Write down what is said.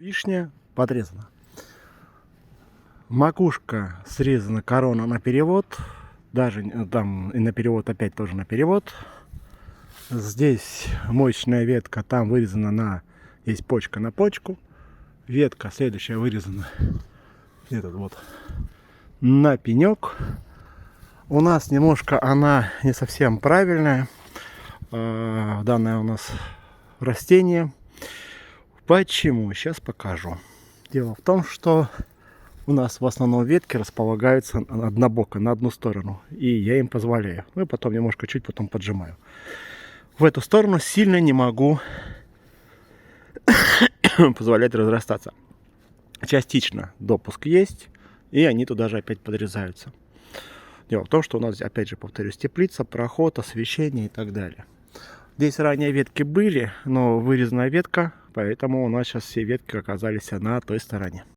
Вишня подрезана. Макушка срезана, корона на перевод. Даже там и на перевод, опять тоже на перевод. Здесь мощная ветка, там вырезана на... Есть почка на почку. Ветка следующая вырезана. Этот вот на пенек. У нас немножко она не совсем правильная. Данное у нас растение. Почему? Сейчас покажу. Дело в том, что у нас в основном ветки располагаются однобоко, на одну сторону. И я им позволяю. Ну и потом немножко чуть потом поджимаю. В эту сторону сильно не могу позволять разрастаться. Частично допуск есть, и они туда же опять подрезаются. Дело в том, что у нас, опять же, повторюсь, теплица, проход, освещение и так далее. Здесь ранее ветки были, но вырезана ветка, поэтому у нас сейчас все ветки оказались на той стороне.